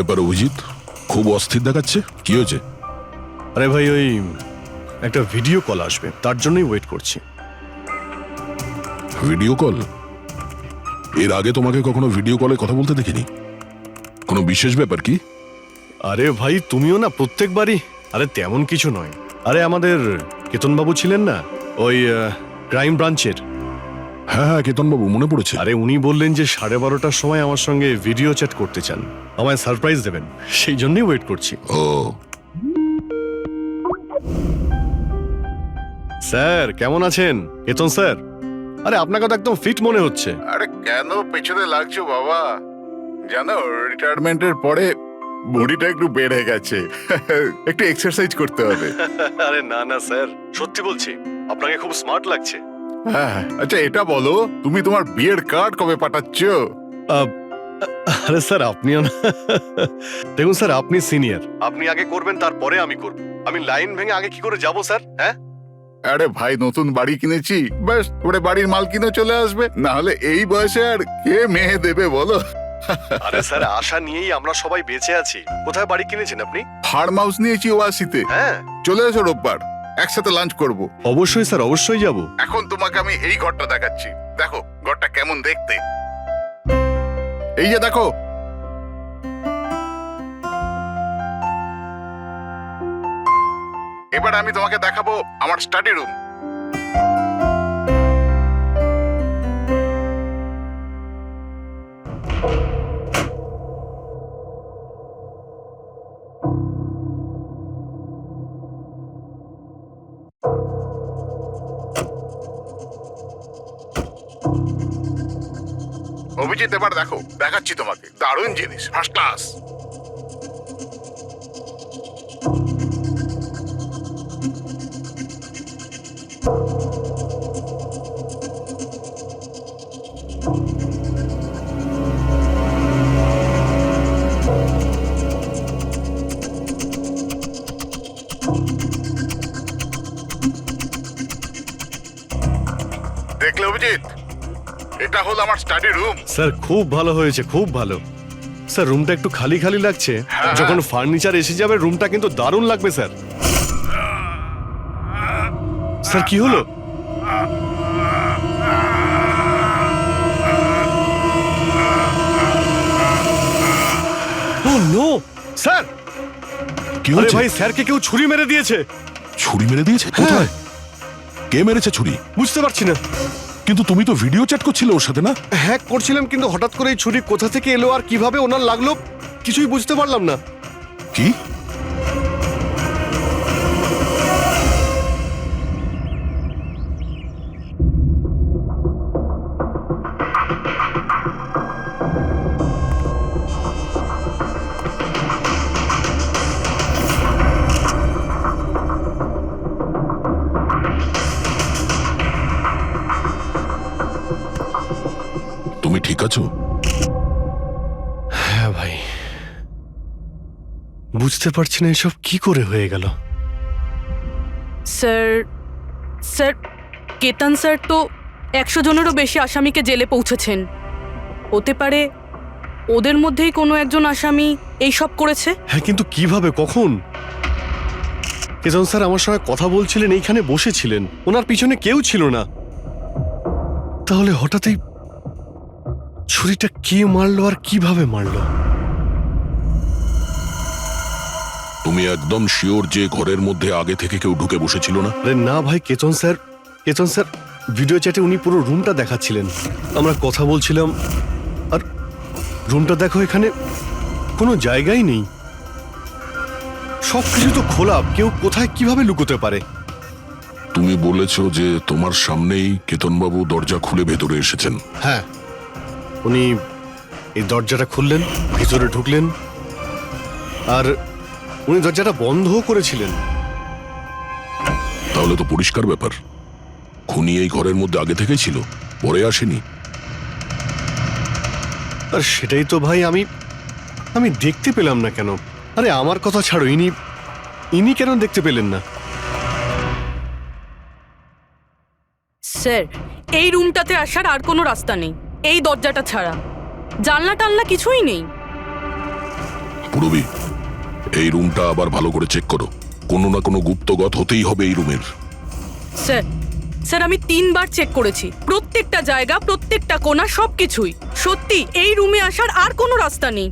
ব্যাপার অভিজিৎ? খুব অস্থির দেখাচ্ছে, কি হয়েছে? আরে ভাই, ওই একটা ভিডিও কল আসবে, তার জন্যই ওয়েট করছি। Video call? এর আগে তোমাকে কখনো ভিডিও কলে কথা বলতে দেখিনি। কোনো বিশেষ ব্যাপার কি? আরে ভাই, তুমিও না প্রত্যেকবারই। আরে তেমন কিছু নয়। আরে আমাদের কেতনবাবু ছিলেন না, ওই ক্রাইম ব্রাঞ্চের। হ্যাঁ হ্যাঁ, কেতনবাবু, মনে পড়েছে। আরে উনি বললেন যে 12:30টার সময় আমার সঙ্গে ভিডিও চ্যাট করতে চান, আমায় সারপ্রাইজ দেবেন, সেই জন্যই ওয়েট করছি। ও, স্যার কেমন আছেন? কেতন স্যার, আরে আপনাকে তো একদম ফিট মনে হচ্ছে। আরে কেন পেছনে লাগছো বাবা? জানো, রিটায়ারমেন্টের পরে বডিটা একটু বেড়ে গেছে। একটু এক্সারসাইজ করতে হবে। আরে না না স্যার, সত্যি বলছি, আপনাকে খুব স্মার্ট লাগছে। হ্যাঁ, আচ্ছা এটা বলো, তুমি তোমার বিয়ের কার্ড কবে পাঠাচ্ছ? আরে স্যার, আপনিও না। দেখুন স্যার, আপনি সিনিয়র, আপনি আগে করবেন, তারপরে আমি করব। আমি লাইন ভেঙে আগে কি করে যাব স্যার? হ্যাঁ, আরে ভাই, নতুন বাড়ি কিনেছি, ব্যাস ওরে বাড়ির মালকিনও চলে আসবে, না হলে এই বয়সে আর কে মেয়ে দেবে বলো? আরে স্যার, আশা নিয়েই আমরা সবাই বেঁচে আছি। কোথায় বাড়ি কিনেছেন আপনি? ফার্ম হাউস নিয়েছি ওয়াসিতে। হ্যাঁ, চলে এসো রোববার, একসাথে লাঞ্চ করব। অবশ্যই স্যার, অবশ্যই যাব। এখন তোমাকে আমি এই ঘরটা দেখাচ্ছি, দেখো ঘরটা কেমন দেখতে। এই যে দেখো, এবার আমি তোমাকে দেখাবো আমার স্টাডি রুম। অভিজিৎ, এবার দেখো, দেখাচ্ছি তোমাকে দারুণ জিনিস, ফার্স্ট ক্লাস। দেখলে অভিজিৎ, এটা হলো আমার স্টাডি রুম। স্যার খুব ভালো হয়েছে, খুব ভালো। স্যার, রুমটা একটু খালি খালি লাগছে, যখন ফার্নিচার এসে যাবে রুমটা কিন্তু দারুণ লাগবে স্যার। স্যার কি হলো? ও নো স্যার! কি আরে হয়েছে? ভাই, স্যারকে কেউ ছুরি মেরে দিয়েছে। ছুরি মেরে দিয়েছে? কোথায়? কে মেরেছে ছুরি? বুঝতে পারছি না। কিন্তু তুমি তো ভিডিও চ্যাট করছিলে ওর সাথে, না? হ্যাঁ করছিলাম, কিন্তু হঠাৎ করে এই ছুরি কোথা থেকে এলো আর কিভাবে ওনার লাগলো কিছুই বুঝতে পারলাম না। কি? তুমি ঠিক আছো? হ্যাঁ ভাই, বুঝতে পারছি না এসব কি করে হয়ে গেল। স্যার স্যার কেতন স্যার তো 100 জনেরও বেশি আসামিকে জেলে পৌঁছেছেন। হতে পারে ওদের মধ্যেই কোনো একজন আসামি এই সব করেছে। হ্যাঁ, কিন্তু কিভাবে, কখন? কেতন স্যার আমার সঙ্গে কথা বলছিলেন, এইখানে বসেছিলেন, ওনার পিছনে কেউ ছিল না। তাহলে হঠাৎই ছুরিটা কে মারলো আর কিভাবে মারলো? তুমি একদম শিওর যে ঘরের মধ্যে আগে থেকে কেউ ঢুকে বসেছিল না? আরে না ভাই, কেতন স্যার ভিডিও চ্যাটে উনি পুরো রুমটা দেখাচ্ছিলেন, আমরা কথা বলছিলাম, আর রুমটা দেখো, এখানে কোনো জায়গাই নেই, সবকিছু তো খোলা, কেউ কোথায় কিভাবে লুকোতে পারে? তুমি বলেছ যে তোমার সামনেই কেতনবাবু দরজা খুলে ভেতরে এসেছেন। হ্যাঁ, উনি এই দরজাটা খুললেন, ভিতরে ঢুকলেন, আর উনি দরজাটা বন্ধও করেছিলেন। তাহলে তো পরিষ্কার ব্যাপার, খুনি এই ঘরের মধ্যে আগে থেকেই ছিল, পরে আসেনি। আর সেটাই তো ভাই আমি দেখতে পেলাম না কেন? আরে আমার কথা ছাড়ো, ইনি কেন দেখতে পেলেন না? স্যার, এই রুমটাতে আসার আর কোনো রাস্তা নেই, এই দরজাটা ছাড়া। জানলা টানলা কিছুই নেই। পুরবি, এই রুমটা আবার ভালো করে চেক করো। কোনো না কোনো গুপ্তগত হতেই হবে এই রুমের। স্যার স্যার আমি 3বার চেক করেছি, প্রত্যেকটা জায়গা, প্রত্যেকটা কোণা, সবকিছুই। সত্যি এই রুমে আসার আর কোনো রাস্তা নেই।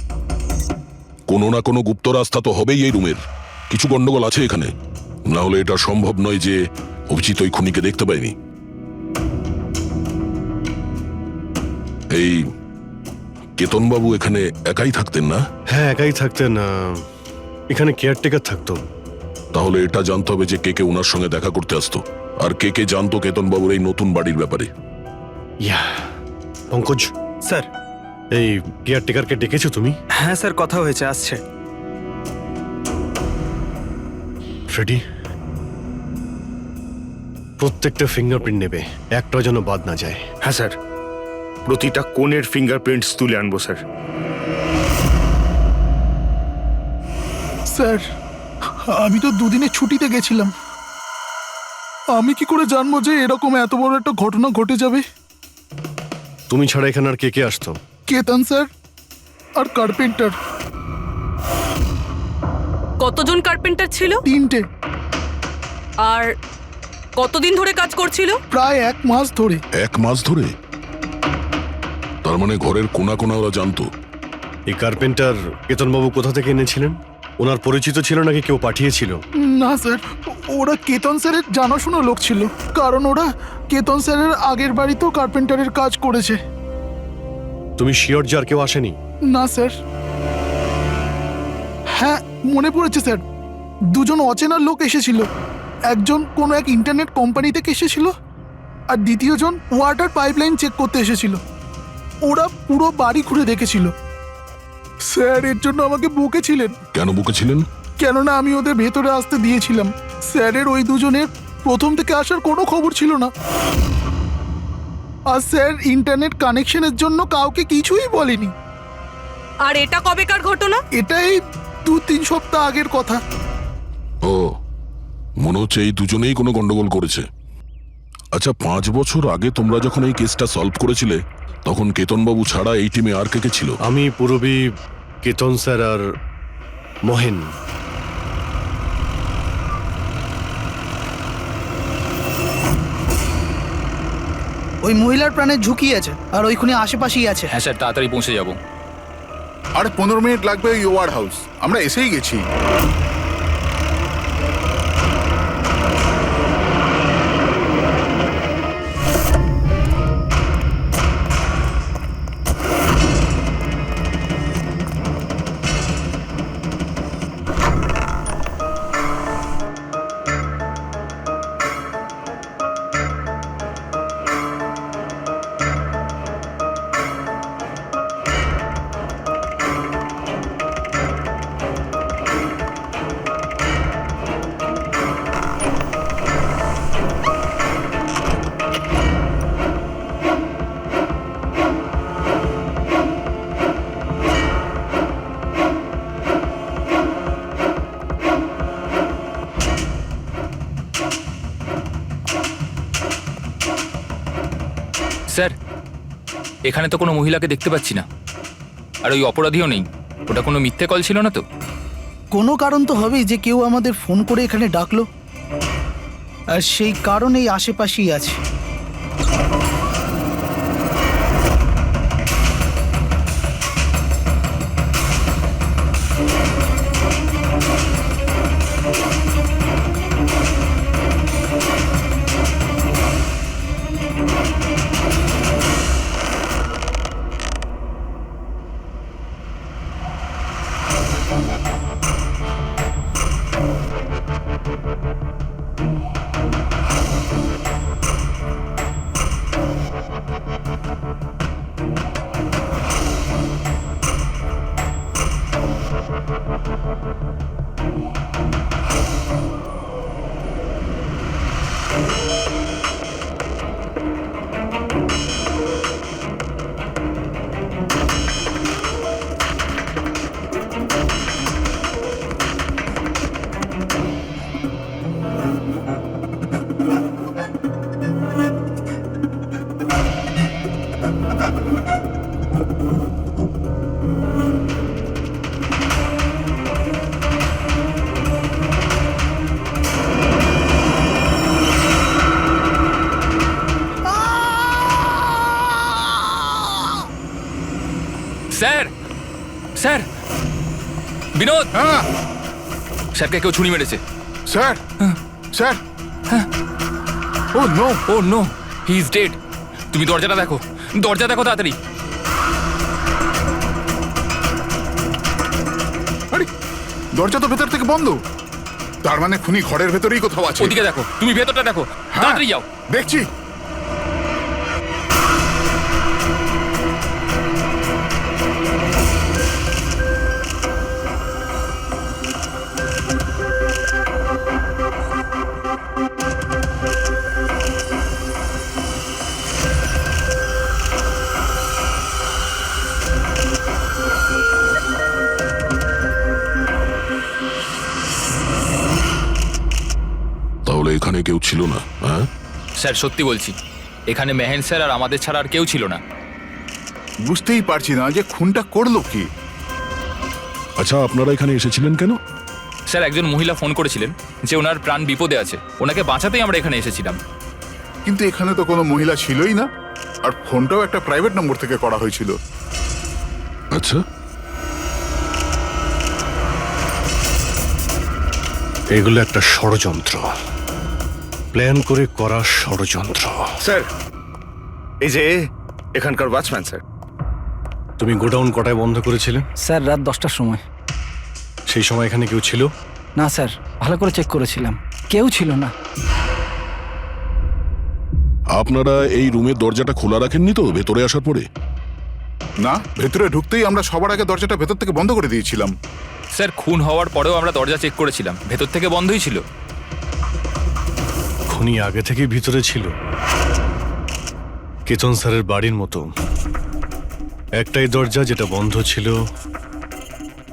কোনো না কোনো গুপ্ত রাস্তা তো হবেই এই রুমের। কিছু গন্ডগোল আছে এখানে, না হলে এটা সম্ভব নয় যে অভিজিৎ ওই খুনিকে দেখতে পায়নি। এই কেতনবাবু এখানে একাই থাকতেন না? হ্যাঁ, একাই থাকতেন। এখানে কেয়ারটেকার থাকতো। তাহলে এটা জানতে হবে যে কে কে ওনার সঙ্গে দেখা করতে আসতো, আর কে কে জানতো কেতনবাবুর এই নতুন বাড়ির ব্যাপারে। ইয়া, পঙ্কজ স্যার। এই কেয়ারটেকারকে ডেকেছো তুমি? হ্যাঁ স্যার, কথা হয়েছে, আসছে। ফ্রেডি, প্রত্যেকটা ফিঙ্গারপ্রিন্ট নেবে, একটাও যেন বাদ না যায়। হ্যাঁ স্যার, প্রতিটা কোণের ফিঙ্গারপ্রিন্টস তুলে আনবো স্যার। স্যার, আমি তো দুদিনের ছুটিতে গেছিলাম। আমি কি করে জানবো যে এরকম এত বড় একটা ঘটনা ঘটে যাবে? তুমি ছাড়া এখানে আর কে কে আসতো? কেতন স্যার আর কার্পেন্টার, কতজন কার্পেন্টার ছিল? 3টে। আর কতদিন ধরে কাজ করছিল? প্রায় 1 মাস ধরে। 1 মাস ধরে? তার মানে ঘরের কোনা কোনা ওরা জানতো। এই কার্পেন্টার কেতনবাবু কোথা থেকে এনেছিলেন? ওনার পরিচিত ছিল নাকি কেউ পাঠিয়েছিল? না স্যার, ওরা কেতন স্যারের জানাশোনা লোক ছিল, কারণ ওরা কেতন স্যারের আগের বাড়িতেও কার্পেন্টারের কাজ করেছে। তুমি শিওর যে আর কেউ আসেনি? না স্যার। হ্যাঁ, মনে পড়েছে স্যার, 2জন অচেনা লোক এসেছিল। একজন কোনো এক ইন্টারনেট কোম্পানি থেকে এসেছিল, আর দ্বিতীয়জন ওয়াটার পাইপলাইন চেক করতে এসেছিল। ওরা পুরো বাড়ি ঘুরে দেখেছিল। স্যার এর জন্য আমাকে বকেছিলেন। কেন বকেছিলেন? কেননা আমি ওদের ভেতরে আসতে দিয়েছিলাম। স্যারের ওই 2জনের প্রথম থেকে আসার কোনো খবর ছিল না। আর স্যার ইন্টারনেট কানেকশনের জন্য কাউকে কিছুই বলেনি। আর এটা কবেকার ঘটনা? এটাই 2-3 সপ্তাহ আগের কথা। ও, মনে হচ্ছে এই দুজনেই কোনো গন্ডগোল করেছে। আচ্ছা, 5 বছর আগে তোমরা যখন এই কেসটা সলভ করেছিলে, তখন কেতনবাবু ছাড়া এই টিমে আর কে কে ছিল? আমি, পুরবী, কেতন স্যার আর মহেন। ওই মহিলার প্রাণের ঝুঁকি আছে, আর ওইখানে আশেপাশেই আছে। হ্যাঁ স্যার, তাড়াতাড়ি পৌঁছে যাব। আর 15 মিনিট লাগবে ওই ওয়ার্ড হাউস, আমরা এসেই গেছি। স্যার, এখানে তো কোনো মহিলাকে দেখতে পাচ্ছি না, আর ওই অপরাধীও নেই। ওটা কোনো মিথ্যে কল ছিল না তো? কোনো কারণ তো হবেই যে কেউ আমাদের ফোন করে এখানে ডাকলো, আর সেই কারণ এই আশেপাশেই আছে। বিনোদ, হ্যাঁ স্যারকে কেউ ছুরি মেরেছে। Sir sir oh no oh no, he is dead. তুমি দরজাটা দেখো, দরজা দেখো তাড়াতাড়ি। আরে দরজা তো ভেতর থেকে বন্ধ, তার মানে খুনি ঘরের ভেতরেই কোথাও আছে। ওদিকে দেখো, তুমি ভেতরটা দেখো, হ্যাঁ, তাড়াতাড়ি যাও। দেখছি। তাহলে এখানে কেউ ছিল না? হ্যাঁ, স্যার সত্যি বলছি, এখানে মেহেন স্যার আর আমাদের ছাড়া আর কেউ ছিল না। বুঝতেই পারছি না যে খুনটা করলো কি। আচ্ছা আপনারা এখানে এসেছিলেন কেন? স্যার একজন মহিলা ফোন করেছিলেন যে ওনার প্রাণ বিপদে আছে, ওনাকে বাঁচাতেই আমরা এখানে এসেছিলাম। কিন্তু এখানে তো কোনো মহিলা ছিলই না, আর ফোনটাও একটা প্রাইভেট নম্বর থেকে করা হয়েছিল। আচ্ছা, এগুলো একটা ষড়যন্ত্র, প্ল্যান করে করা ষড়যন্ত্র। স্যার, এই যে এখানকার ওয়াচম্যান স্যার। তুমি গোডাউন কটায় বন্ধ করেছিলে? স্যার রাত 10টার সময়। সেই সময় এখানে কেউ ছিল? না স্যার, ভালো করে চেক করেছিলাম, কেউ ছিল না। আপনারা এই রুমের দরজাটা খোলা রাখেননি তো ভেতরে আসার পরে? না, ভেতরে ঢুকতেই আমরা সবার আগে দরজাটা ভেতর থেকে বন্ধ করে দিয়েছিলাম। স্যার খুন হওয়ার পরেও আমরা দরজা চেক করেছিলাম, ভেতর থেকে বন্ধই ছিল। খুনি আগে থেকেই ভিতরে ছিল, কেতন স্যারের বাড়ির মতো। একটাই দরজা যেটা বন্ধ ছিল,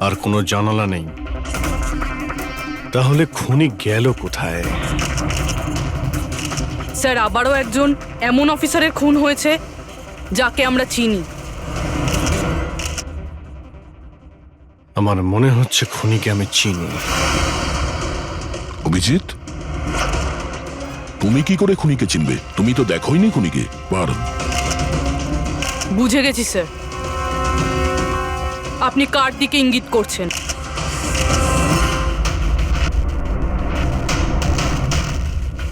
আর কোনো জানালা নেই। তাহলে খুনি গেল কোথায়? স্যার আবারও একজন এমন অফিসারের খুন হয়েছে যাকে আমরা চিনি। আমার মনে হচ্ছে খুনিকে আমি চিনি। অভিজিৎ, তুমি কি করে খুনিকে চিনবে? তুমি তো দেখোইনি খুনিকে বার। বুঝে গেছি স্যার, আপনি কার দিকে ইঙ্গিত করছেন।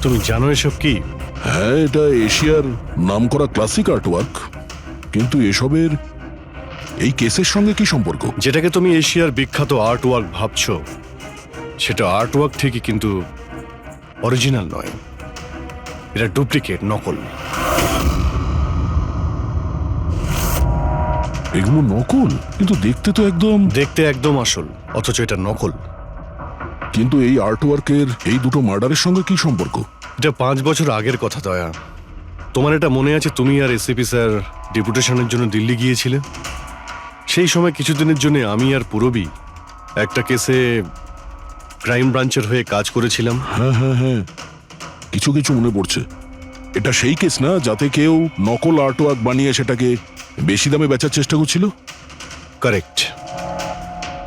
তুমি জানো এসব কি? হ্যাঁ, এটা এশিয়ার নামকরা ক্লাসিক আর্টওয়ার্ক, কিন্তু এসবের এই কেসের সঙ্গে কি সম্পর্ক? যেটাকে তুমি এশিয়ার বিখ্যাত আর্ট ওয়ার্ক ভাবছো, সেটা আর্ট ওয়ার্ক ঠিকই, কিন্তু অরিজিনাল নয়। এটা ডুপ্লিকেট, নকল। এগুলো নকল, কিন্তু দেখতে তো একদম। দেখতে একদম আসল, অথচ এটা নকল। কিন্তু এই আর্টওয়ার্কের এই দুটো মার্ডারের সঙ্গে কি সম্পর্ক? এটা 5 বছর আগের কথা দয়া। তোমার এটা মনে আছে তুমি আর এসিপি স্যার ডেপুটেশনের জন্য দিল্লি গিয়েছিলে? সেই সময় কিছুদিনের জন্য আমি আর পুরবী একটা কেসে ক্রাইম ব্রাঞ্চের হয়ে কাজ করেছিলাম। হ্যাঁ হ্যাঁ হ্যাঁ, কিছু কিছু মনে পড়ছে। এটা সেই কেস না যাতে কেউ নকল আর্টওয়ার্ক বানিয়ে সেটাকে বেশি দামে বেচার চেষ্টা করছিল? কারেক্ট।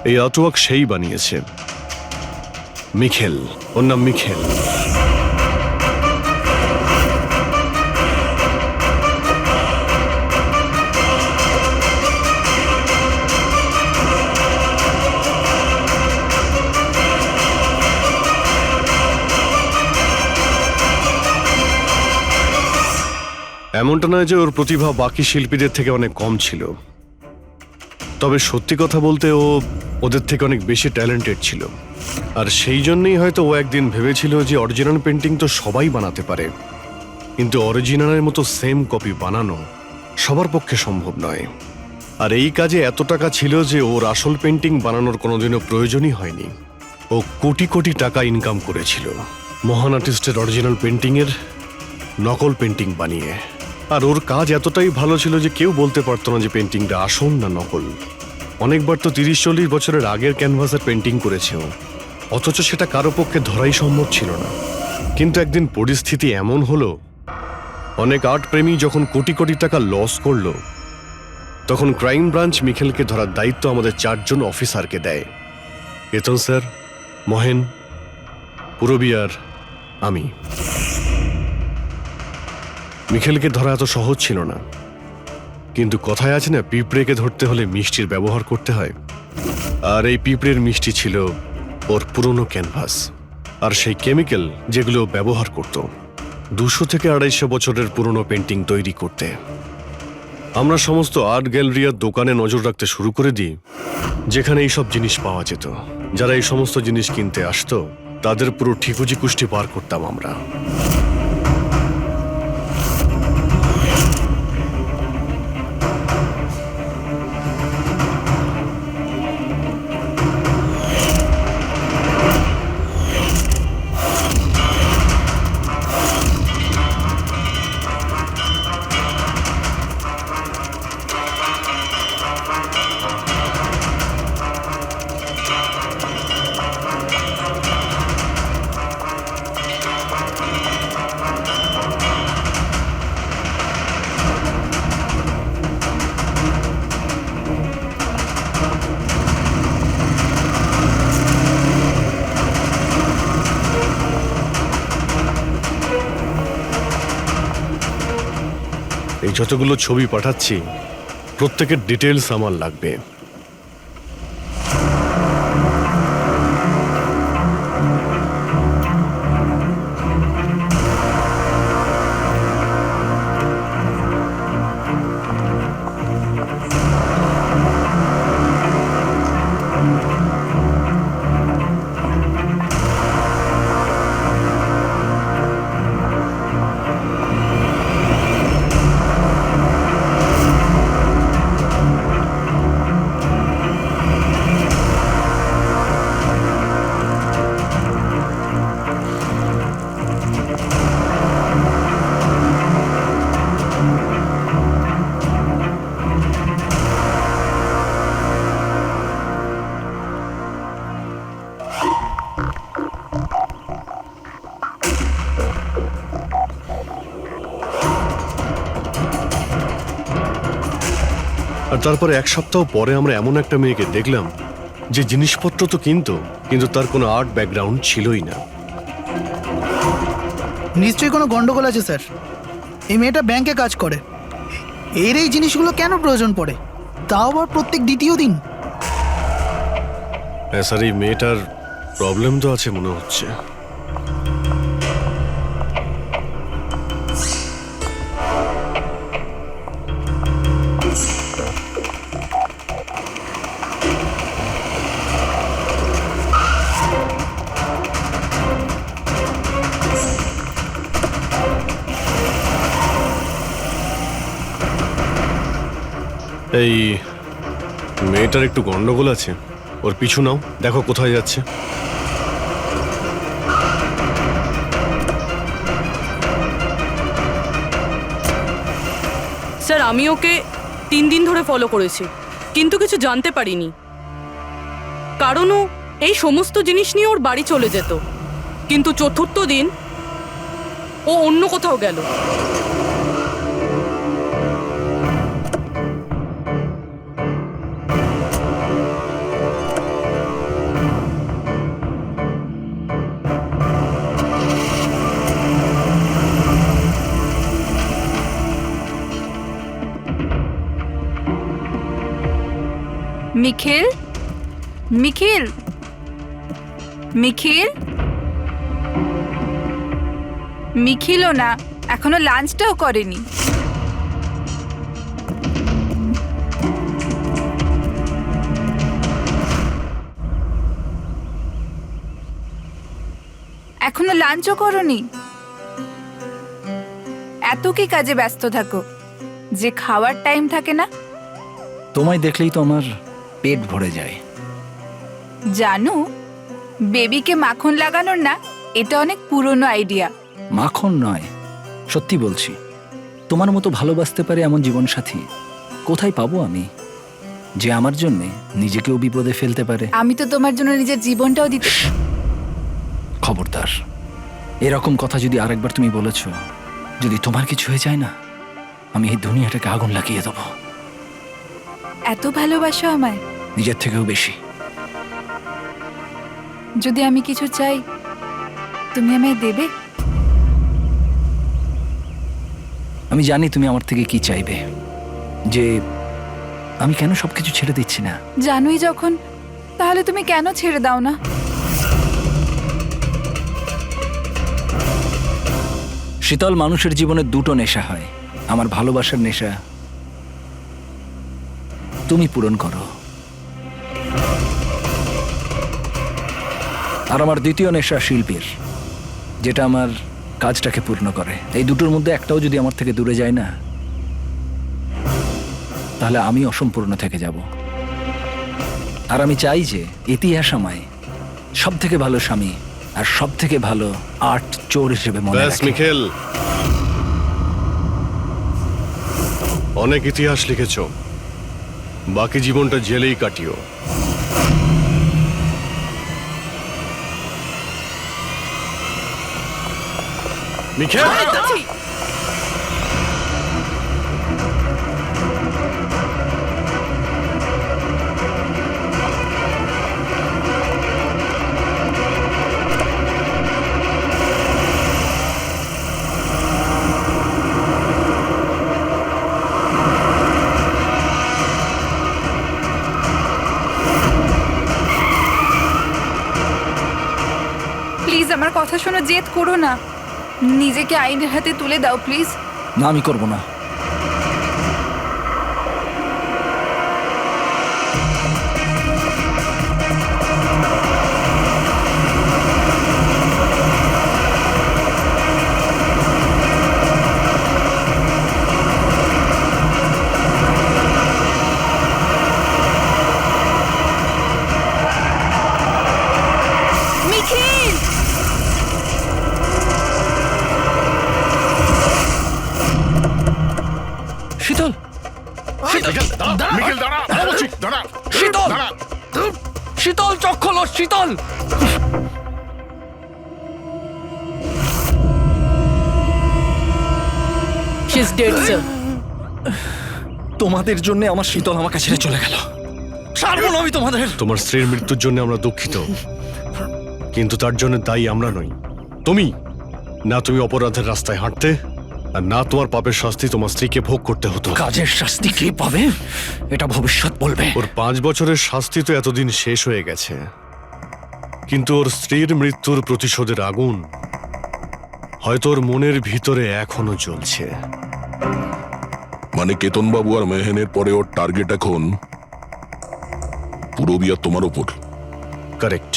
এই আর্টওয়ার্ক সেই বানিয়েছে, মিখেল। ওর নাম মিখেল। এমনটা নয় যে ওর প্রতিভা বাকি শিল্পীদের থেকে অনেক কম ছিল, তবে সত্যি কথা বলতে ও ওদের থেকে অনেক বেশি ট্যালেন্টেড ছিল। আর সেই জন্যই হয়তো ও একদিন ভেবেছিল যে অরিজিনাল পেন্টিং তো সবাই বানাতে পারে, কিন্তু অরিজিনালের মতো সেম কপি বানানো সবার পক্ষে সম্ভব নয়। আর এই কাজে এত টাকা ছিল যে ওর আসল পেন্টিং বানানোর কোনোদিনও প্রয়োজনই হয়নি। ও কোটি কোটি টাকা ইনকাম করেছিল মহান আর্টিস্টের অরিজিনাল পেন্টিংয়ের নকল পেন্টিং বানিয়ে। আর ওর কাজ এতটাই ভালো ছিল যে কেউ বলতে পারতো না যে পেন্টিংটা আসল না নকল। অনেকবার তো 30-40 বছরের আগের ক্যানভাসের পেন্টিং করেছে ও, অথচ সেটা কারো পক্ষে ধরাই সম্ভব ছিল না। কিন্তু একদিন পরিস্থিতি এমন হলো, অনেক আর্ট প্রেমী যখন কোটি কোটি টাকা লস করলো, তখন ক্রাইম ব্রাঞ্চ মিখেলকে ধরার দায়িত্ব আমাদের 4 জন অফিসারকে দেয়। কেতন স্যার, মহেন, পুরবী আর আমি। মিখেলকে ধরা এত সহজ ছিল না, কিন্তু কথায় আছে না, পিঁপড়েকে ধরতে হলে মিষ্টির ব্যবহার করতে হয়। আর এই পিঁপড়ের মিষ্টি ছিল ওর পুরনো ক্যানভাস আর সেই কেমিক্যাল যেগুলো ও ব্যবহার করত 200 থেকে 250 বছরের পুরনো পেন্টিং তৈরি করতে। আমরা সমস্ত আর্ট গ্যালারি আর দোকানে নজর রাখতে শুরু করে দিই যেখানে এইসব জিনিস পাওয়া যেত। যারা এই সমস্ত জিনিস কিনতে আসতো তাদের পুরো ঠিকুজি কুষ্টি পার করতাম আমরা। এই যতগুলো ছবি পাঠাচ্ছি প্রত্যেকের ডিটেলস আমার লাগবে। আর তারপরে 1 সপ্তাহ পরে আমরা এমন একটা মেয়েকে দেখলাম যে জিনিসপত্র তো কিন্তু তার কোনো আর্ট ব্যাকগ্রাউন্ড ছিলই না। নিশ্চয়ই কোনো গন্ডগোল আছে স্যার। এই মেয়েটা ব্যাংকে কাজ করে, এর এই জিনিসগুলো কেন প্রয়োজন পড়ে, তাও আবার প্রত্যেক দ্বিতীয় দিন? হ্যাঁ স্যার, এই মেয়েটার প্রবলেম তো আছে মনে হচ্ছে। এই মেয়েটার একটু গন্ডগোল আছে, ওর পিছু নাও, দেখো কোথায় যাচ্ছে। স্যার আমি ওকে 3 দিন ধরে ফলো করেছি, কিন্তু কিছু জানতে পারিনি। কারণ ও এই সমস্ত জিনিস নিয়ে ওর বাড়ি চলে যেত, কিন্তু 4র্থ দিন ও অন্য কোথাও গেল। নিখিল, নিখিল, নিখিল, নিখিলও না, এখনো লাঞ্চটাও করেনি। এখনো লাঞ্চও করনি? এত কি কাজে ব্যস্ত থাকো যে খাওয়ার টাইম থাকে না? তোমায় দেখলেই তো আমার পেট ভরে যায়। জানো, বেবিকে মাখন লাগানোর না, এটা অনেক পুরনো আইডিয়া। মাখন নয়, সত্যি বলছি, তোমার মতো ভালোবাসতে পারে এমন জীবনসাথী কোথায় পাবো আমি, যে আমার জন্য নিজেকেও বিপদে ফেলতে পারে। আমি তো তোমার জন্য নিজের জীবনটাও দিতে। খবরদার, এরকম কথা যদি আরেকবার তুমি বলেছ, যদি তোমার কিছু হয়ে যায় না, আমি এই দুনিয়াটাকে আগুন লাগিয়ে দেবো। এত ভালোবাসো আমায়? নিজের থেকেও বেশি। যদি আমি কিছু চাই, তুমি আমায় দেবে? আমি জানি তুমি আমার থেকে কি চাইবে, যে আমি কেন সবকিছু ছেড়ে দিচ্ছি না। জানোই যখন তাহলে তুমি কেন ছেড়ে দাও না? শীতল, মানুষের জীবনে দুটো নেশা হয়। আমার ভালোবাসার নেশা তুমি পূরণ করো, আর আমার দ্বিতীয় নেশা শিল্পীর, যেটা আমার কাজটাকে পূর্ণ করে। এই দুটোর মধ্যে একটাও যদি আমার থেকে দূরে যায় না, তাহলে আমি অসম্পূর্ণ থেকে যাব। আর আমি চাই যে ইতিহাস আমায় সব থেকে ভালো স্বামী আর সব থেকে ভালো আর্ট চোর হিসেবে মনে ব্যাস রাখে। মিখেল, অনেক ইতিহাস লিখেছ, বাকি জীবনটা জেলেই কাটিও। মিখেল, প্লিজ আমার কথা শোনো, জেদ করো না। নিজেকে আইনের হাতে তুলে দাও প্লিজ। না, আমি করব না। নিখিল! শীতল, মিখেল দাঁড়া, বলছি, দাঁড়া, শীতল! দাঁড়া। শীতল, চোখ খোলো, শীতল! She is dead sir. তোমাদের জন্য আমার শীতল আমাকে ছেড়ে চলে গেল। ছাড়বো না আমি তোমাদের। তোমার স্ত্রীর মৃত্যুর জন্য আমরা দুঃখিত, কিন্তু তার জন্য দায়ী আমরা নই, তুমি। না তুমি অপরাধের রাস্তায় হাঁটতে, আর না তোমার পাপের শাস্তি তোমার স্ত্রীকে ভোগ করতে হতো। কাজের শাস্তি কে পাবে এটা ভবিষ্যৎ বলবে। ওর 5 বছরের শাস্তি তো এতদিন শেষ হয়ে গেছে, কিন্তু ওর স্ত্রীর মৃত্যুর প্রতিশোধের আগুন হয়তো ওর মনের ভিতরে এখনো জ্বলছে। মানে কেতনবাবু আর মেহেনের পরে ওর টার্গেট এখন পুরবি আর তোমার ওপর। কারেক্ট।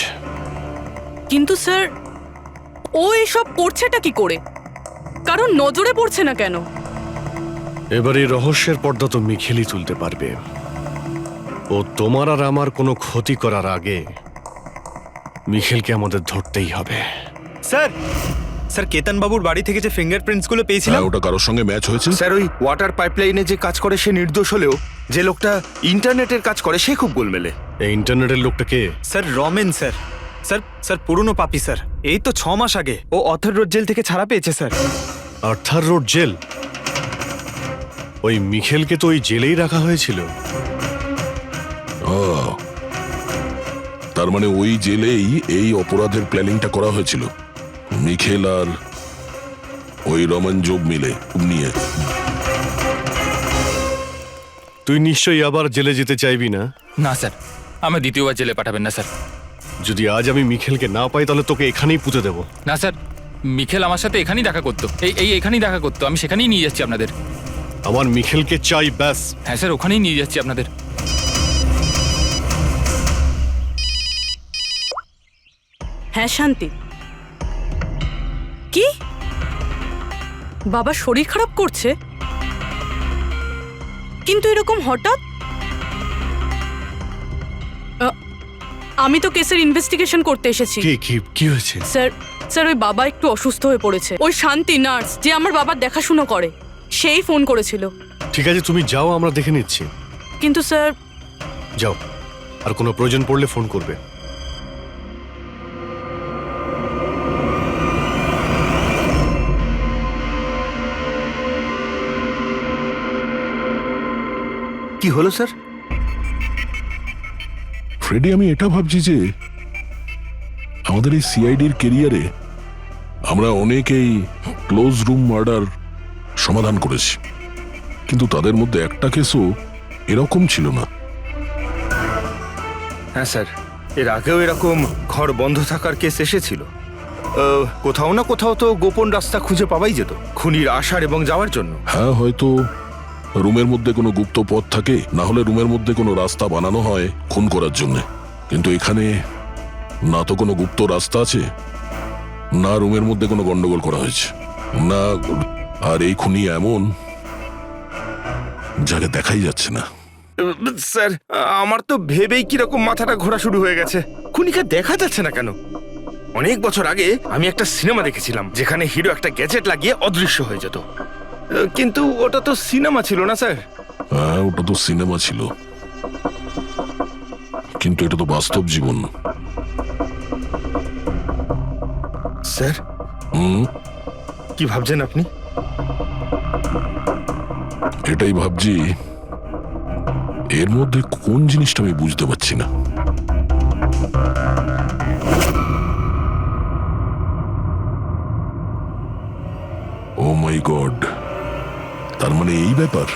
কিন্তু স্যার, ও এসব করছেটা কি করে? কারণ নজরে পড়ছে না কেন? এবার এই রহস্যের পর্দা তো মিখেলই তুলতে পারবে। ও তোমার আর আমার কোনো ক্ষতি করার আগে মিখেলকে আমাদের ধরতেই হবে। স্যার, স্যার কেতন বাবুর বাড়ি থেকে যে ফিঙ্গারপ্রিন্টস গুলো পেয়েছিলাম, হ্যাঁ, ওটা কারোর সঙ্গে ম্যাচ হয়েছে? স্যার ওই ওয়াটার পাইপলাইনে যে কাজ করে সে নির্দোষ হলেও যে লোকটা ইন্টারনেটের কাজ করে সে খুব গোলমেলে। এই ইন্টারনেটের লোকটা কে? Sir Ramen sir. Sir sir পুরনো পাপি স্যার। এই তো 6 মাস আগে ও অথর রোড জেল থেকে ছাড়া পেয়েছে স্যার। Arthur road jail? ওই মিখেলকে তো ওই জেলেই রাখা হয়েছিল। তার মানে ওই জেলেই এই অপরাধের প্ল্যানিংটা করা হয়েছিল, মিখেল আর ওই রমন জোব মিলে নিয়ে। তুই নিশ্চয়ই আবার জেলে যেতে চাইবি না? না স্যার, আমি দ্বিতীয়বার জেলে পাঠাবেন না স্যার। যদি আজ আমি মিখেলকে না পাই তাহলে তোকে এখানেই পুঁতে দেবো। না স্যার, মিখেল আমার সাথে এখানেই দেখা করতো, এখানেই দেখা করতো। আমি সেখানেই নিয়ে যাচ্ছি আপনাদের। আমার মিখেলকে চাই, ব্যাস। হ্যাঁ স্যার, ওখানেই নিয়ে যাচ্ছি আপনাদের। হ্যাঁ শান্তি। কি? বাবা শরীর খারাপ করছে? কিন্তু এরকম হঠাৎ? আমি তো কেসের ইনভেস্টিগেশন করতে এসেছি। কি হয়েছে? স্যার ওই বাবা একটু অসুস্থ হয়ে পড়েছে। ওই শান্তি নার্স যে আমার বাবার দেখাশোনা করে, সেই ফোন করেছিল। ঠিক আছে, তুমি যাও, আমরা দেখে নিচ্ছি। কিন্তু স্যার। যাও, আর কোনো প্রয়োজন পড়লে ফোন করবে। কি হলো স্যার? ফ্রেডি, আমি এটা ভাবছি যে আমাদের এই সিআইডির কেরিয়ারে আমরা অনেকেই ক্লোজ রুম মার্ডার সমাধান করেছি, কিন্তু তাদের মধ্যে একটা কেসও এরকম ছিল না। হ্যাঁ স্যার, এর আগেও এরকম ঘর বন্ধ থাকার কেস এসেছিল। কোথাও না কোথাও তো গোপন রাস্তা খুঁজে পাওয়াই যেত খুনির আসার এবং যাওয়ার জন্য। হ্যাঁ, হয়তো রুমের মধ্যে কোনো গুপ্ত পথ থাকে, না হলে রুমের মধ্যে কোনো রাস্তা বানানো হয় খুন করার জন্য। কিন্তু এখানে না তো কোনো গুপ্ত রাস্তা আছে, না রুমের মধ্যে কোনো গন্ডগোল করা হয়েছে, না। আর এই খুনি এমন যাকে দেখাই যাচ্ছে না। স্যার, আমার তো ভেবেই কিরকম মাথাটা ঘোরা শুরু হয়ে গেছে। খুনিকে দেখা যাচ্ছে না কেন? অনেক বছর আগে আমি একটা সিনেমা দেখেছিলাম যেখানে হিরো একটা গ্যাজেট লাগিয়ে অদৃশ্য হয়ে যেত, কিন্তু ওটা তো সিনেমা ছিল না স্যার। হ্যাঁ, ওটা তো সিনেমা ছিল, কিন্তু এটা তো বাস্তব জীবন। স্যার, কি ভাবছেন আপনি? এটাই ভাবছি, এর মধ্যে কোন জিনিসটা আমি বুঝতে পারছি না। ও মাই গড, তার মানে এই ব্যাপার।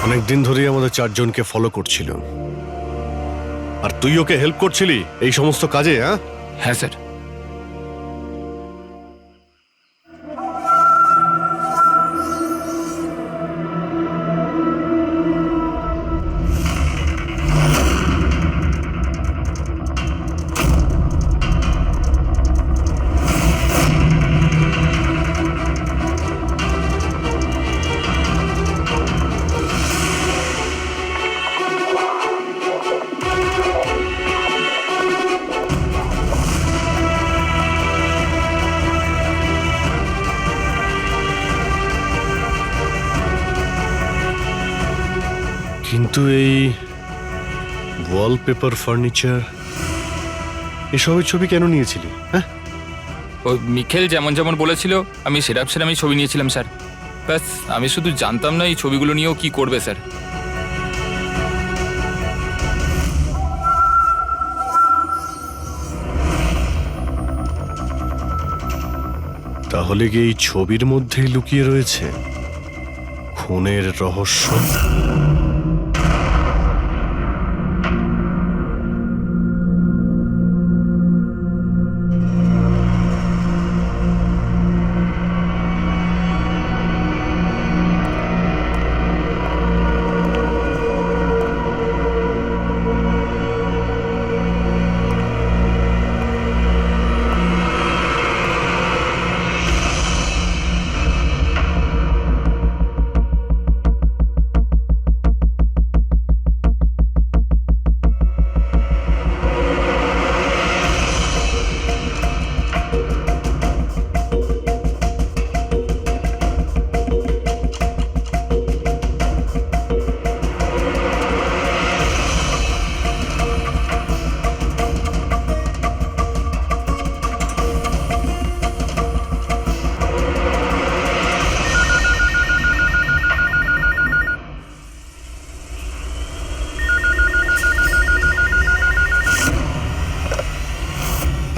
অনেকদিন ধরেই আমাদের চারজনকে ফলো করছিল, আর তুই ওকে হেল্প করছিলি এই সমস্ত কাজে। হ্যাঁ স্যার। কিন্তু এই ওয়ালপেপার, ফার্নিচার, এসবের ছবি কেন নিয়েছিলি? হ্যাঁ, ওই মিখেল যেমন যেমন বলেছিল আমি সেরকমই ছবি নিয়েছিলাম স্যার। ব্যাস, আমি শুধু জানতাম না এই ছবিগুলো নিয়েও কি করবে স্যার। তাহলে কি এই ছবির মধ্যেই লুকিয়ে রয়েছে খুনের রহস্য?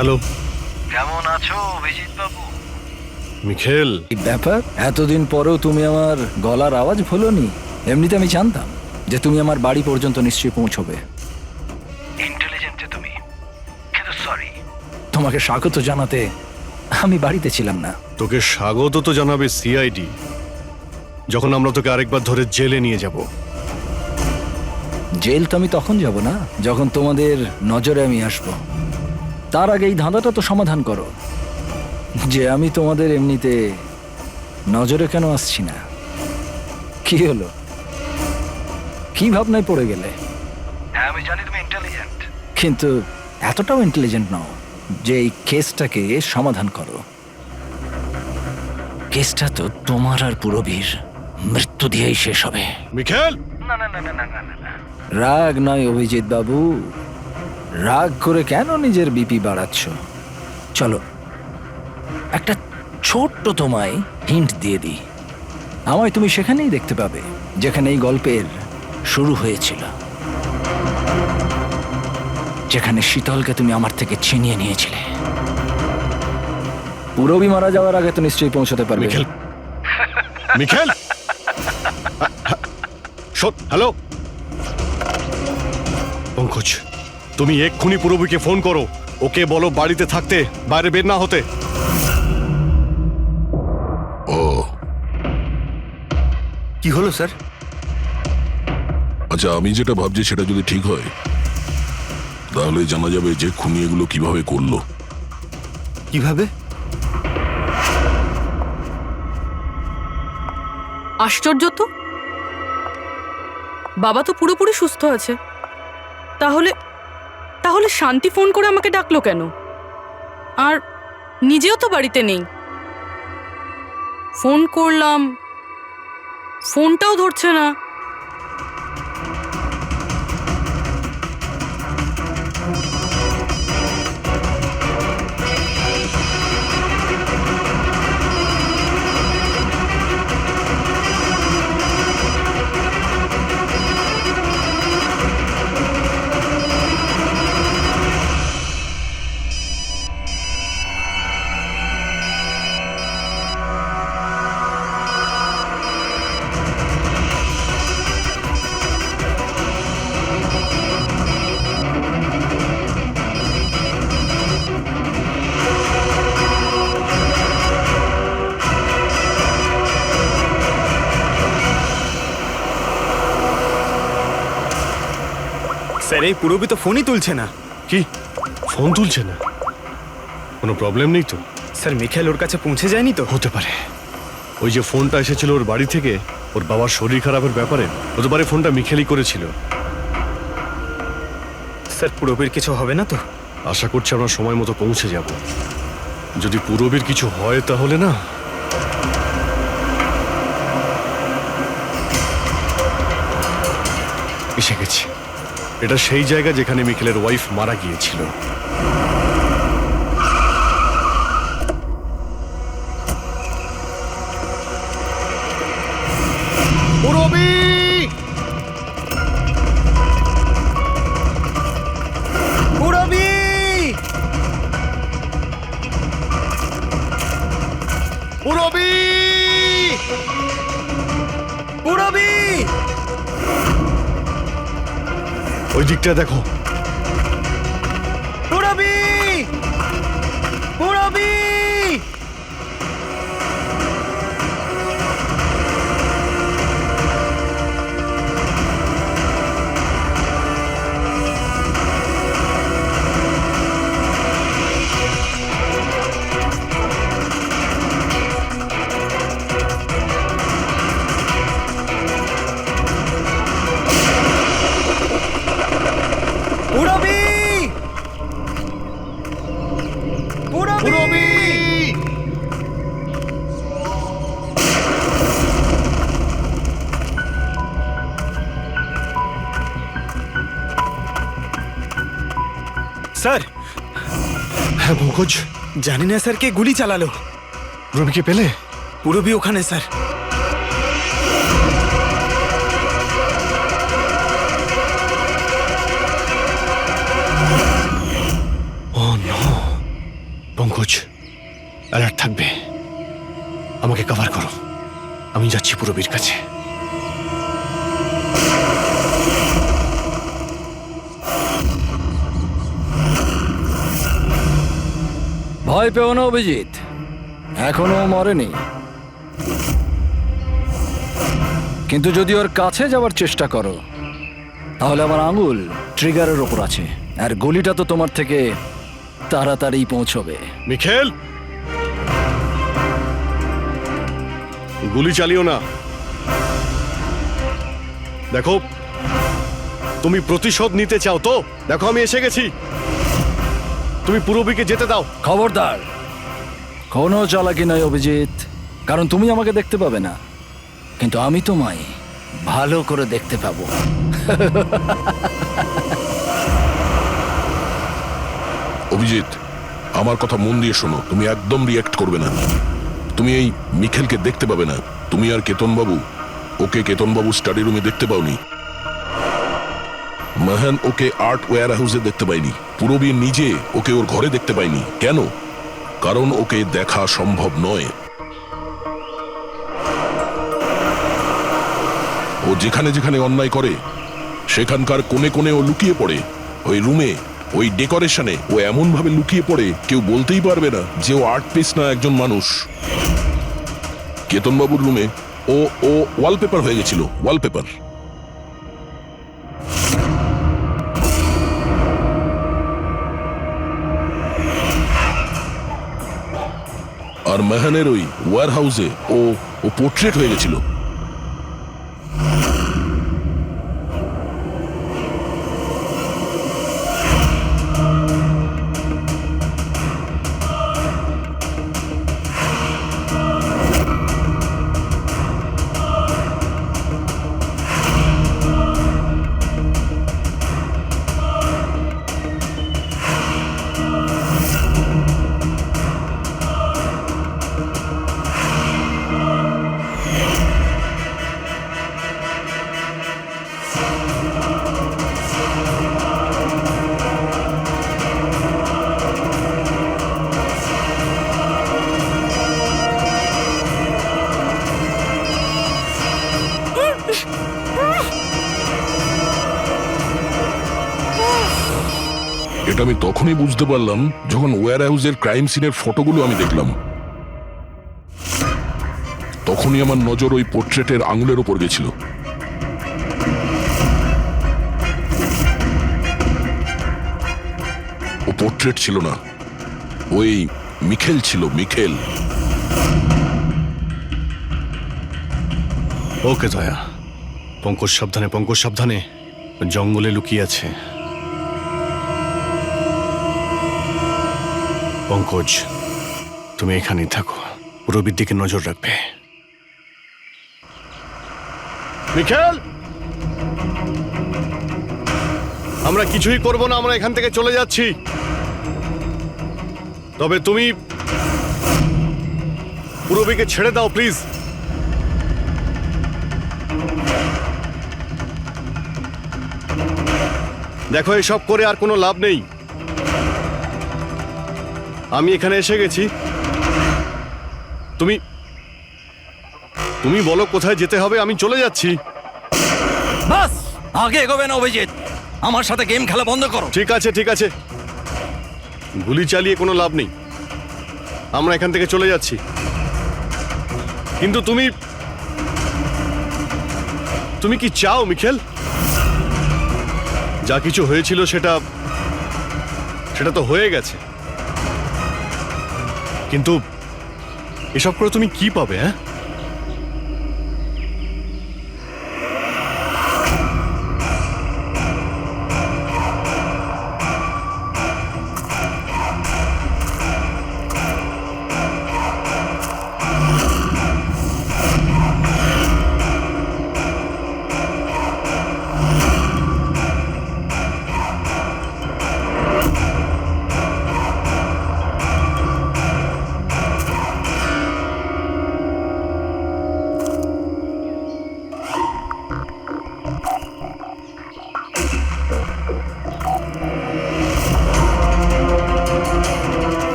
হ্যালো, কেমন আছো অভিজিৎ বাবু? মিখেল, ব্যাপার, এতদিন পরেও তুমি আমার গলার আওয়াজ ভুলোনি। এমনিতে আমি জানতাম যে তুমি আমার বাড়ি পর্যন্ত নিশ্চয়ই পৌঁছবে। ইন্টেলিজেন্ট তুমি, কিন্তু সরি, তোমাকে স্বাগত জানাতে আমি বাড়িতে ছিলাম না। তোকে স্বাগত তো জানাবে সিআইডি, যখন আমরা তোকে আরেকবার ধরে জেলে নিয়ে যাব। জেল তো আমি তখন যাব না যখন তোমাদের নজরে আমি আসব। তার আগে এই ধাঁধাটা তো সমাধান করো যে আমি তোমাদের এমনিতে নজরে কেন আসছি না। কি হলো, কি ভাবনায় পড়ে গেলে? হ্যাঁ, আমি জানি তুমি ইন্টেলিজেন্ট, কিন্তু এতটাও ইন্টেলিজেন্ট নও যে এই কেসটাকে সমাধান করো। কেসটা তো তোমার আর পুরবীর মৃত্যু দিয়েই শেষ হবে। মিখেল, রাগ নয় অভিজিৎ বাবু, রাগ করে কেন নিজের বিপি বাড়াচ্ছ? চলো একটা ছোট্ট তোমায় হিন্ট দিয়ে দিই। আমায় তুমি সেখানেই দেখতে পাবে যেখানে এই গল্পের শুরু হয়েছিল, যেখানে শীতলকে তুমি আমার থেকে ছিনিয়ে নিয়েছিলে। পুরবি মারা যাওয়ার আগে তো নিশ্চয়ই পৌঁছতে পারবে। মিখেল, মিখেল, হ্যালো পঙ্কজ, তুমি এক্ষুনি পুরবীকে ফোন করো, ওকে বলো বাড়িতে থাকতে, বাইরে বের না হতে। ও কি হলো স্যার? আচ্ছা, আমি যেটা ভাবছি সেটা যদি ঠিক হয় তাহলে জানা যাবে যে খুনি এগুলো কিভাবে করলো। কিভাবে? আশ্চর্য তো, বাবা তো পুরোপুরি সুস্থ আছে, তাহলে তাহলে শান্তি ফোন করে আমাকে ডাকলো কেন? আর নিজেও তো বাড়িতে নেই। ফোন করলাম, ফোনটাও ধরছে না। স্যার এই পুরবি তো ফোনই তুলছে না। কি ফোন তুলছে না? কোনো প্রবলেম নেই তো? স্যার মিখেল ওর কাছে পৌঁছে যায়নি তো? হতে পারে ওই যে ফোনটা এসেছিল ওর বাড়ি থেকে ওর বাবার শরীর খারাপের ব্যাপারে, হতে পারে ফোনটা মিখেলই করেছিল। স্যার পুরবির কিছু হবে না তো? আশা করছি আমরা সময় মতো পৌঁছে যাব। যদি পুরবীর কিছু হয় তাহলে না, এসে গেছি। এটা সেই জায়গা যেখানে মিখেলের ওয়াইফ মারা গিয়েছিল। পুরবী! পুরবি! পুরবী! পুরবি! ওই দিকটা দেখো। পুরবি! পুরবি! পুরবি! পুরবি! স্যার হ্যাঁ পঙ্কজ, জানি না স্যার কে গুলি চালালো। পুরবীকে পেলে? পুরবি ওখানে sir. Oh no! Pankaj, alert থাকবে। আমাকে কভার করো, আমি যাচ্ছি পুরবীর কাছে। ভয় পেও না অভিজিৎ, এখনো মরেনি। কিন্তু যদি ওর কাছে যাওয়ার চেষ্টা করো তাহলে আমার আঙুল ট্রিগারের ওপর আছে, আর গুলিটা তো তোমার থেকে তাড়াতাড়ি পৌঁছবে। মিখেল, গুলি চালিও না। দেখো, তুমি প্রতিশোধ নিতে চাও তো? দেখো আমি এসে গেছি, তুমি পুরবীকে যেতে দাও। খবরদার, কোনো চালাকি নয় অভিজিৎ, কারণ তুমি আমাকে দেখতে পাবে না, কিন্তু আমি তোমায় ভালো করে দেখতে পাবো। অভিজিৎ, আমার কথা মন দিয়ে শোনো, তুমি একদম রিয়াক্ট করবে না। তুমি এই মিখেলকে দেখতে পাবে না। তুমি আর কেতনবাবু ওকে কেতনবাবু স্টাডি রুমে দেখতে পাওনি। মাহান ওকে আর্ট ওয়্যার হাউসে দেখতে পাইনি। পূরবী নিজে ওকে ওর ঘরে দেখতে পাইনি। কেন? কারণ ওকে দেখা সম্ভব নয়। ও যেখানে যেখানে অন্যায় করে সেখানকার কোণে কোণে ও লুকিয়ে পড়ে। ওই রুমে, ওই ডেকোরেশনে ও এমন ভাবে লুকিয়ে পড়ে কেউ বলতেই পারবে না যে ও আর্ট পিস না একজন মানুষ। কেতনবাবুর রুমে ও ও ওয়ালপেপার হয়ে গেছিল, ওয়ালপেপার। আর মেহানের ওই ওয়্যার হাউসে ও ও পোর্ট্রেট হয়ে গেছিল। এটা আমি তখনই বুঝতে পারলাম যখন ওয়্যার হাউসের ক্রাইম সিনের ফটোগুলো আমি দেখলাম। তখনই আমার নজর ওই পোর্ট্রেটের আঙুলের উপর গেছিল। ও পোর্ট্রেট ছিল না, ওই মিখেল ছিল, মিখেল। ওকে দয়া, পঙ্কজ সাবধানে, পঙ্কজ সাবধানে, জঙ্গলে লুকিয়ে আছে। পঙ্কজ, তুমি এখানেই থাকো, রবির দিকে নজর রাখবে। মিখেল, আমরা কিছুই করব না, আমরা এখান থেকে চলে যাচ্ছি। তবে তুমি রবিকে ছেড়ে দাও প্লিজ। দেখো, এসব করে আর কোনো লাভ নেই। আমি এখানে এসে গেছি, তুমি তুমি বলো কোথায় যেতে হবে, আমি চলে যাচ্ছি। বাস, আগে এগোবে না অভিজিৎ, আমার সাথে গেম খেলা বন্ধ করো। ঠিক আছে, ঠিক আছে, গুলি চালিয়ে কোনো লাভ নেই, আমরা এখান থেকে চলে যাচ্ছি। কিন্তু তুমি তুমি কি চাও মিখেল? যা কিছু হয়েছিল সেটা সেটা তো হয়ে গেছে, কিন্তু এসব করে তুমি কি পাবে? হ্যাঁ,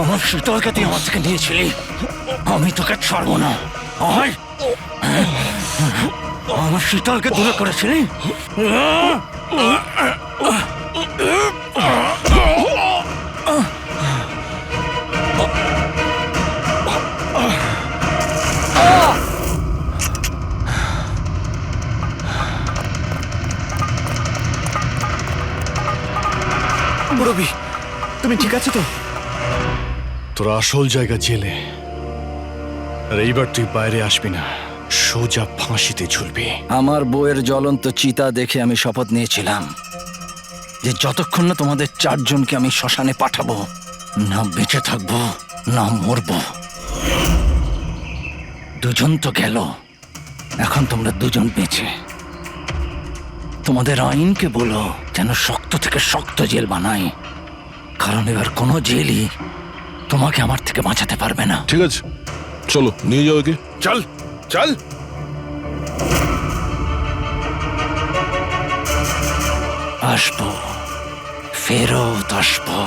আমার শীতলকে তুই আমার থেকে নিয়েছিলি, আমি তোকে ছাড়বো না। আমার শীতলকে দূরে করেছিলি। রবি তুমি ঠিক আছো তো? তোর আসল জায়গা জেলে, আর এইবার তুই বাইরে আসবি না, সোজা ফাঁসিতে ঝুলবি। আমার বউয়ের জ্বলন্ত চিতা দেখে আমি শপথ নিয়েছিলাম যে যতক্ষণ না তোমাদের চারজনকে আমি শ্মশানে পাঠাবো, না বেঁচে থাকবো না মরবো। দুজন তো গেল, এখন তোমরা দুজন বেঁচে। তোমাদের আইনকে বলো যেন শক্ত থেকে শক্ত জেল বানায়, কারণ এবার কোনো জেলই তোমাকে আমার থেকে বাঁচাতে পারবে না। ঠিক আছে, চলো নিয়ে যাও একে। চল চল। আসবো, ফেরত আসবো।